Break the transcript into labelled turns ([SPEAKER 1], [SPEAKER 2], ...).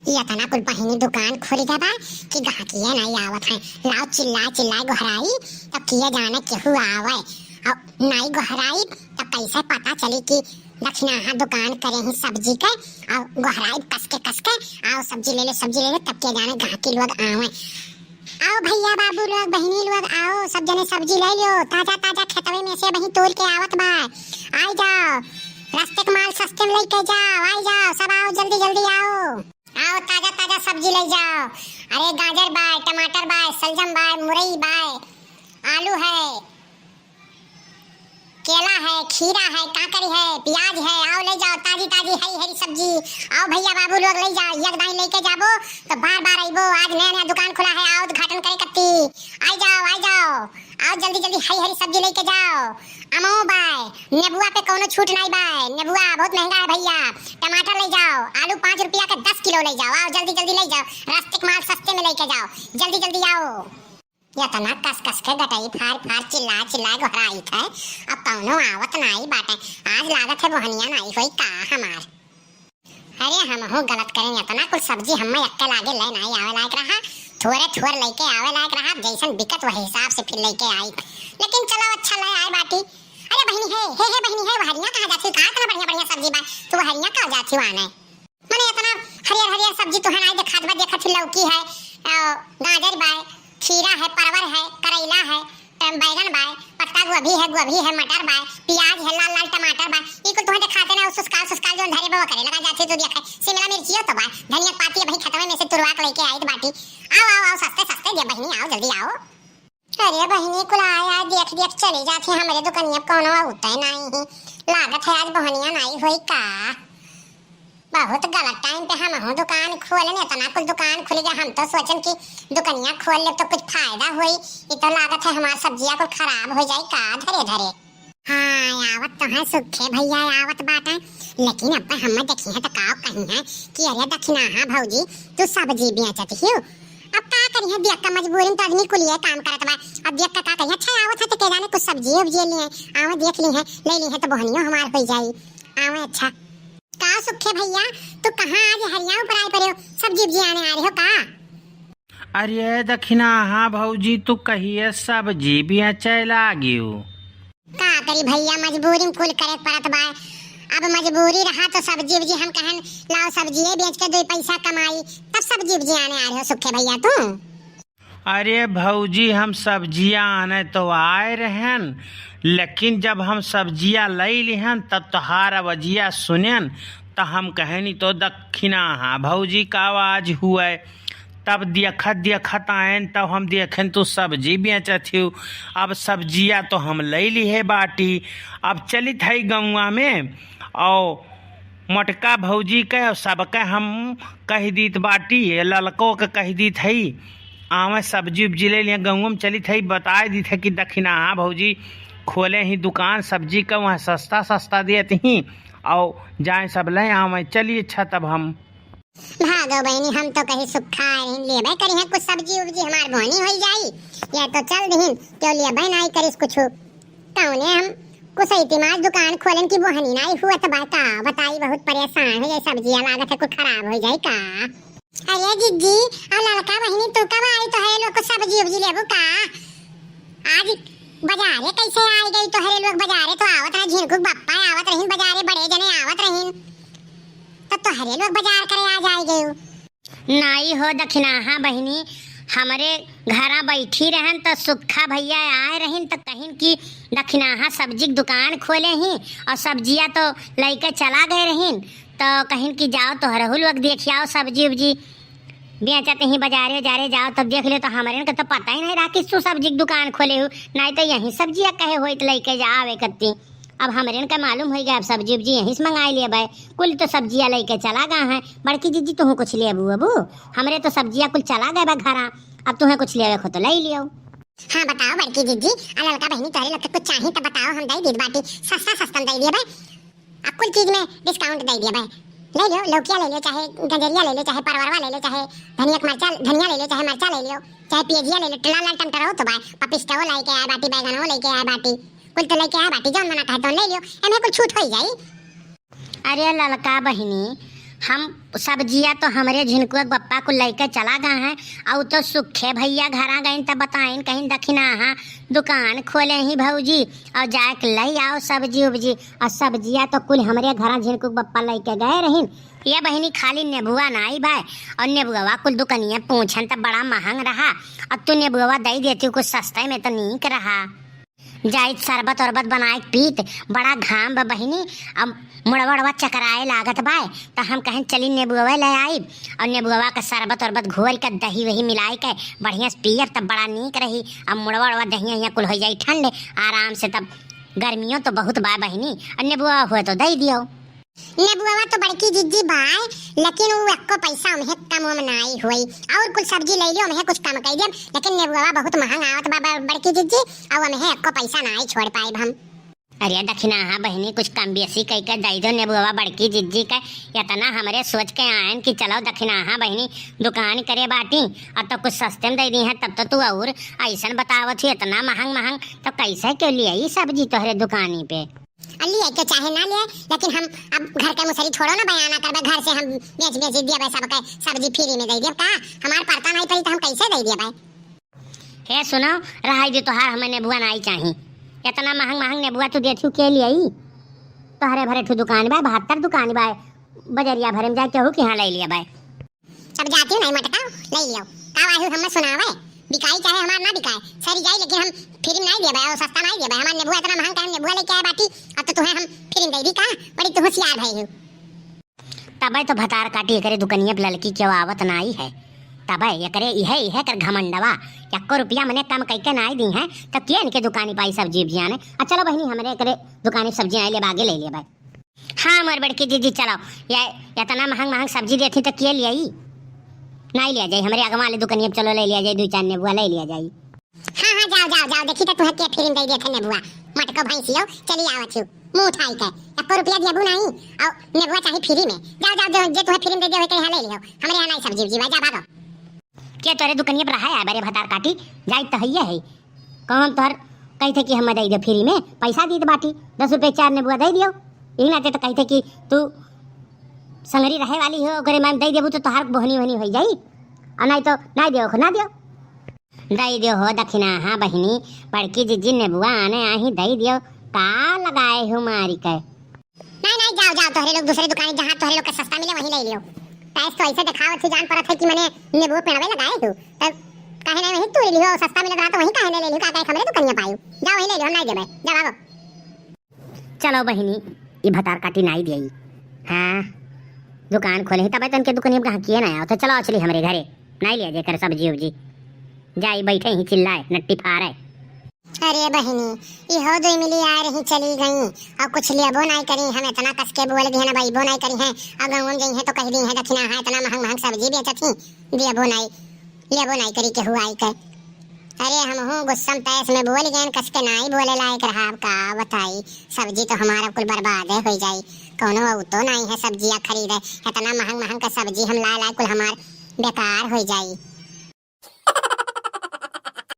[SPEAKER 1] या तना कुल पहिनी दुकान खुल गया बा कि गाहकिया नहीं आवत है। लाओ चिल्ला चिल्ला गोहराई तब किया जाने केहू आवे और नहीं गोहराई तब कैसे पता चली कि दक्षिणाहा दुकान करे ही सब्जी के और गोहराई कस के आओ सब्जी ले ले तब किया जाने गाहकी लोग आवे। आओ भैया बाबू लोग बहनी लोग आओ सब जने सब्जी ले लो, ताजा ताजा खेतवे में से वही तोड़ के आवत बा। आई जाओ रास्ते के माल सस्ते में लेके जाओ, आई जाओ सब आओ जल्दी जल्दी आओ ताजा ताजा सब्जी ले जाओ। अरे गाजर बाय, टमाटर बाय, सलजम बाय, मुरई बाय, आलू है, केला है, खीरा है, काकड़ी है, प्याज है, आओ ले जाओ ताजी ताजी हरी हरी सब्जी। आओ भैया बाबू लोग ले जाओ, यकदाई लेके जाबो तो बार बार आइबो। आज नया नया दुकान खुला है, आओ उद्घाटन करे कत्ती। आई जाओ आओ जल्दी जल्दी हरी हरी सब्जी लेके जाओ। अमो बाय, नेबुआ पे कोनो छूट नहीं बाय, नेबुआ बहुत महंगा है भैया। टमाटर ले जाओ, आलू 5 रुपया का 10 किलो ले जाओ। आओ जल्दी जल्दी ले जाओ, रास्ते के माल सस्ते में लेके जाओ, जल्दी जल्दी आओ। या तना कस के गटाई फार चिल्ला गोहराई थे, अब कौनो आवत नहीं बाटे। आज लागत है बोहनिया नहीं होई का हमार। अरे हम हो गलत करें, या तना कुछ सब्जी हमें अक्के लागे ले नहीं आवे लायक रहा, थोड़े लेके आवे लायक रहा, जैसन बिकत वही हिसाब से फिर लेके आई। लेकिन चलो अच्छा ले आए बाटी। अरे बहनी है बहनी है, वहरिया कहाँ जाती, कहाँ इतना बढ़िया बढ़िया सब्जी बा, तो वहरिया कहाँ जाती आने मने इतना हरियर सब्जी तो है नहीं देखत लौकी है, गाजर बाय, खीरा है, परवर है, करेला है, बैगन बाय, पत्ता गोभी है, मटर बाय, प्याज है, लाल टमाटर बाय। ई को तोहे खाते ना सुस्काल जो धरे बवा करे लगा जाते तो देखे। शिमला मिर्चियो तो बाय, धनिया पाती भाई खतवे में से तुरवा के लेके आई बाटी। आओ सस्ते दे बहनी, आओ जल्दी आओ। अरे बहनी कुल आया देख चली जाती हमारे दुकानिया कोनो होता नहीं, लागत है आज बहनिया नहीं होई का। बहुत गलत टाइम पे हम हो दुकान खोलने, इतना कुछ दुकान खुल गया, हम तो सोचन कि दुकानिया खोल ले तो कुछ फायदा होई। ये तो लागत है हमार सब्जियां को खराब हो जाए का धरे। हाँ आवत तो है सुखे भैया आवत बात है, लेकिन अब हम देखी है तो का कहीं है कि अरे दक्षिणाहा भौजी तू सब्जी बेचत हियो। अब का करी है देख का मजबूरी तो आदमी कुलिए काम करत बा। अब देख का कही अच्छा आवत है तो के जाने कुछ सब्जी उपजे लिए आवे देख ली है ले ली है तो बहनियों हमार हो जाई। आवे अच्छा का सुखे भैया तू कहाँ आज हरिया ऊपर आए पड़े हो, सब्जी आने आ रहे हो का?
[SPEAKER 2] अरे दक्षिणाहा भौजी तू कहिए सब्जी बेचे लागियो।
[SPEAKER 1] का करी भैया मजबूरी में कुल करे पड़त बा। अब मजबूरी रहा तो सब्जी हम कहन लाओ सब्जी बेच के 2 पैसा कमाई, तब सब्जी आने आ रहे हो सुखे भैया तू?
[SPEAKER 2] अरे भौजी हम सब्जियां आने तो आए रहन, लेकिन जब हम सब्जियां लई लिहन तब तोहार आवाजिया सुनन तो हम कहनी तो दक्षिणाहा भौजी का आवाज हुए। तब देखत आयन तब हम देखें तो सब्जी बेचत हूँ। अब सब्जियां तो हम लई ली है बाटी, अब चलित है गौवा में और मोटका भौजी के सबके हम कह दीत बाटी, ललको के कह दीत है आवे सब्जी उपजी ले लिया गौवा में चलित है, बता दी थे कि दक्षिणाहा भौजी खोले ही दुकान सब्जी का, वहाँ सस्ता देती ही और जाए सब ले आवे। चलिए अच्छा तब हम
[SPEAKER 1] भागो बहनी, हम तो कहीं सुखा लेबे करी है कुछ सब्जी उपजी हमार बोनी हो जाई, या तो चल दहिन क्यों लेबे नहीं करिस कुछ कौने हम कुछ इतिमाद दुकान खोलन की बोहनी नहीं हुआ तो बताई बहुत परेशान हो जाए, सब्जियां लागत है कुछ खराब हो जाए का। अरे जीजी और लड़का बहनी तू कब आई तो है लोग को सब्जी उपजी लेबू का? आज बाजारे कैसे आई गई तो हरे लोग बाजारे तो आवत रहे, झिनकुक बप्पा आवत रहीन बाजारे, बड़े जने आवत रहीन तब तो हरे लोग बाजार करे आ जाए गए।
[SPEAKER 3] नहीं हो दक्षिणाहा बहनी, हमारे घरा बैठी रहन तो सुखा भैया आए रहीन तो कहीं की दक्षिणाहा सब्जी की दुकान खोले ही और सब्जियां तो लेके चला गए रहीन तो कहीं की जाओ तो हरहु लोग देखिए आओ सब्जी उब्जी बेचते ही बाजारे जाओ तब देख ले तो हमारे को तो पता ही नहीं रहा कि तू सब्जी की दुकान खोले हो, नहीं तो यहीं सब्जियां कहे हो तो लेके जावे करती। अब हमारे का मालूम हो गया, अब सब्जी उब्जी यहीं से मंगाई लिए भाई, कुल तो सब्जियां लेके चला गए हैं। बड़की जीजी तुह कुछ ले अबू हमारे तो सब्जियां कुल चला गए बा घरा, अब तुम्हें कुछ ले खो तो ले लियो।
[SPEAKER 1] हाँ बताओ बड़की जीजी लड़का बहनी तोरे लोग कुछ चाहिए तो बताओ, हम दे दी बाटी सस्ता दे दिए भाई, अब कुल चीज में डिस्काउंट दे दिए भाई। ले लो लौकिया ले लो, चाहे गजरिया ले लो, चाहे परवरवा ले लो, चाहे धनिया ले लो, चाहे मरचा ले लो, चाहे प्याजिया ले लो, लाल टमाटर हो तो भाई पपिस्ता लेके आए बाटी, बैगन लेके आए बाटी, कुल तो लेके आए बाटी, जो मना कहे तो ले लियो, एमे कुछ छूट हो जाई।
[SPEAKER 3] अरे लड़का बहनी हम सब्जिया तो हमरे झिनकुआ बप्पा को लेकर चला गए हैं और तो सुखे भैया घर आ गए तब बताइन कहीं दखिना दुकान खोले ही भौजी और जाके ले आओ सब्जी उब्जी और सब्जिया तो कुल हमरे घर झिनकुआ बप्पा लेके गए रहीन। ये बहिनी खाली नेबुआ नाई भाई और नेबुआ कुल दुकनिया पूछन तब बड़ा महंग रहा और तू नेबुआ दे देती कुछ सस्ते में तो नीक रहा। जाइत शरबत उरबत बनाए पीत बड़ा घाम बा बहिनी अब मुड़वा चकराए लागत बाय तो हम कहें चली नेबुआ ले आई और नेबुआ का शरबत उरबत घोर के दही वही मिलाई के बढ़िया से पियब तब बड़ा नीक रही। अब मुड़वा दहिया यहाँ कुल हो जाई ठंड आराम से तब गर्मियों तो बहुत बा बहिनी और नेबुआ हुए तो दे दियो।
[SPEAKER 1] नेबुआ तो बड़की जिज्जी बाय लेकिन वो एको पैसा में कम में नहीं हुई और कुछ सब्जी ले लियो में कुछ कम कर दियो लेकिन नेबुआ बहुत महंगा आवत बा बड़की जिज्जी और में एको पैसा नहीं छोड़ पाई हम।
[SPEAKER 3] अरे दखिना हाँ बहनी कुछ कम बेसी कह के दे दो नेबुआ बड़की जिज्जी का इतना हमरे सोच के आयन कि चलो दखिना हाँ बहनी दुकान करे बाटी और तो कुछ सस्ते में दे दी है तब तो तू और ऐसा बतावत थी इतना महंग तो कैसे क्यों लिए सब्जी तोहरे दुकानी पे
[SPEAKER 1] लिए के चाहे ना लिए लेकिन हम अब घर के मुसरी छोड़ो ना बयाना करबे घर से हम बेच दिया भाई सबके सब्जी फ्री में दे दिया का हमार पड़ता नहीं पड़ी तो हम कैसे दे दिया भाई।
[SPEAKER 3] हे सुनो रहाई दे तोहार हमें नेबुआ नहीं चाहिए इतना महंग नेबुआ तू देथू के लिए तो हरे भरे ठू दुकान बा 72 दुकान बा बजरिया भरे में जाके केहू के यहाँ ले लिया भाई।
[SPEAKER 1] सब जाती हूँ नहीं मटका ले लियो का आयु हमें सुनावे बिकाई चाहे हमार ना बिकाए सरी जाए लेकिन हम फ्री में नहीं दिया भाई और सस्ता नहीं दिया भाई हमार नेबुआ इतना महंगा है नेबुआ लेके आए बाटी अब तो तुम्हें हम फ्री में दे दी का बड़ी तो होशियार भाई हूँ।
[SPEAKER 3] तबे तो भतार काटी करे दुकनिया पे लड़की के आवत नहीं है तबे ये करे यह कर घमंडवा 1 रुपया मैंने कम करके नहीं दी है तो क्या इनके दुकानी पाई सब्जी उब्जियाँ ने चलो बहनी हमारे करे दुकानी सब्जियाँ ले बागे ले लिया भाई। हाँ मोर बड़की दीदी चलो ये इतना महंग सब्जी देती तो क्या लिया नहीं लिया जाए हमारे अगवा वाले दुकानिया चलो ले लिया जाए 2-4 नेबुआ ले लिया जाए।
[SPEAKER 1] हाँ जाओ देखी तो तुम्हें क्या फ्री में दे दिया था नेबुआ मटको भैंसियो चली आवत हूँ मुंह उठाई के 1 रुपया देबू नहीं और नेबुआ चाहिए फ्री में जाओ जे तुम्हें फ्री में दे दिया है यहाँ ले लियो हमारे यहाँ नहीं सब्जी उब्जी जा भागो।
[SPEAKER 3] क्या तोरे दुकनिया पर रहा है बड़े भतार काटी जाए तो है कौन तोहर कही थे कि हम दे दो फ्री में पैसा दी बाटी 10 रुपये 4 नेबुआ दे दियो यही नाते तो कही थे कि तू संगरी रहे वाली हो करे मैं दे देबू तो तोहार बोहनी हो जाई और नहीं तो नहीं दियो ना दियो दे दियो हो दखिना हाँ बहिनी बड़की जिज्जी नेबुआ आने आही दे दियो का लगाए हो मारी के
[SPEAKER 1] नहीं जाओ तोहरे लोग दूसरे दुकान जहाँ तोहरे लोग का सस्ता मिले वहीं ले लियो पैसे तो ऐसे दिखावत थी जान पड़त है कि मैंने नेबुआ पेड़वे लगाए हूँ तब काहे नहीं वहीं तू लियो सस्ता मिल रहा तो वहीं काहे ले लियो का हमरे दुकानिया पायू जाओ वहीं ले लियो नहीं देबे जा भागो।
[SPEAKER 3] चलो बहिनी ये भतार काटी नहीं दी हाँ दुकान खोले ही तब तो उनके दुकानिया कहाँ किए ना तो चलो चली हमारे घरे नहीं लिया जाकर सब्जी उब्जी जाई बैठे ही चिल्लाए नट्टी फारे।
[SPEAKER 1] अरे बहिनी इहो दो मिली आ रही चली गई और कुछ लेबो नहीं करी हम इतना कस के बोल दी है ना भाई बो नहीं करी है और गाँव में है तो कह दी है दक्षिणा है इतना महंग सब्जी बेचत थी देबो नहीं लेबो नहीं करी के हुआ के अरे हम हूँ गुस्सम तैस में बोल गए कस के नहीं बोले लायक रहा का बताई सब्जी तो हमारा कुल बर्बाद हो जाई कोनो तो नहीं है सब्जियाँ खरीदे इतना महंग का सब्जी हम ला कुल हमार बेकार हो जाई।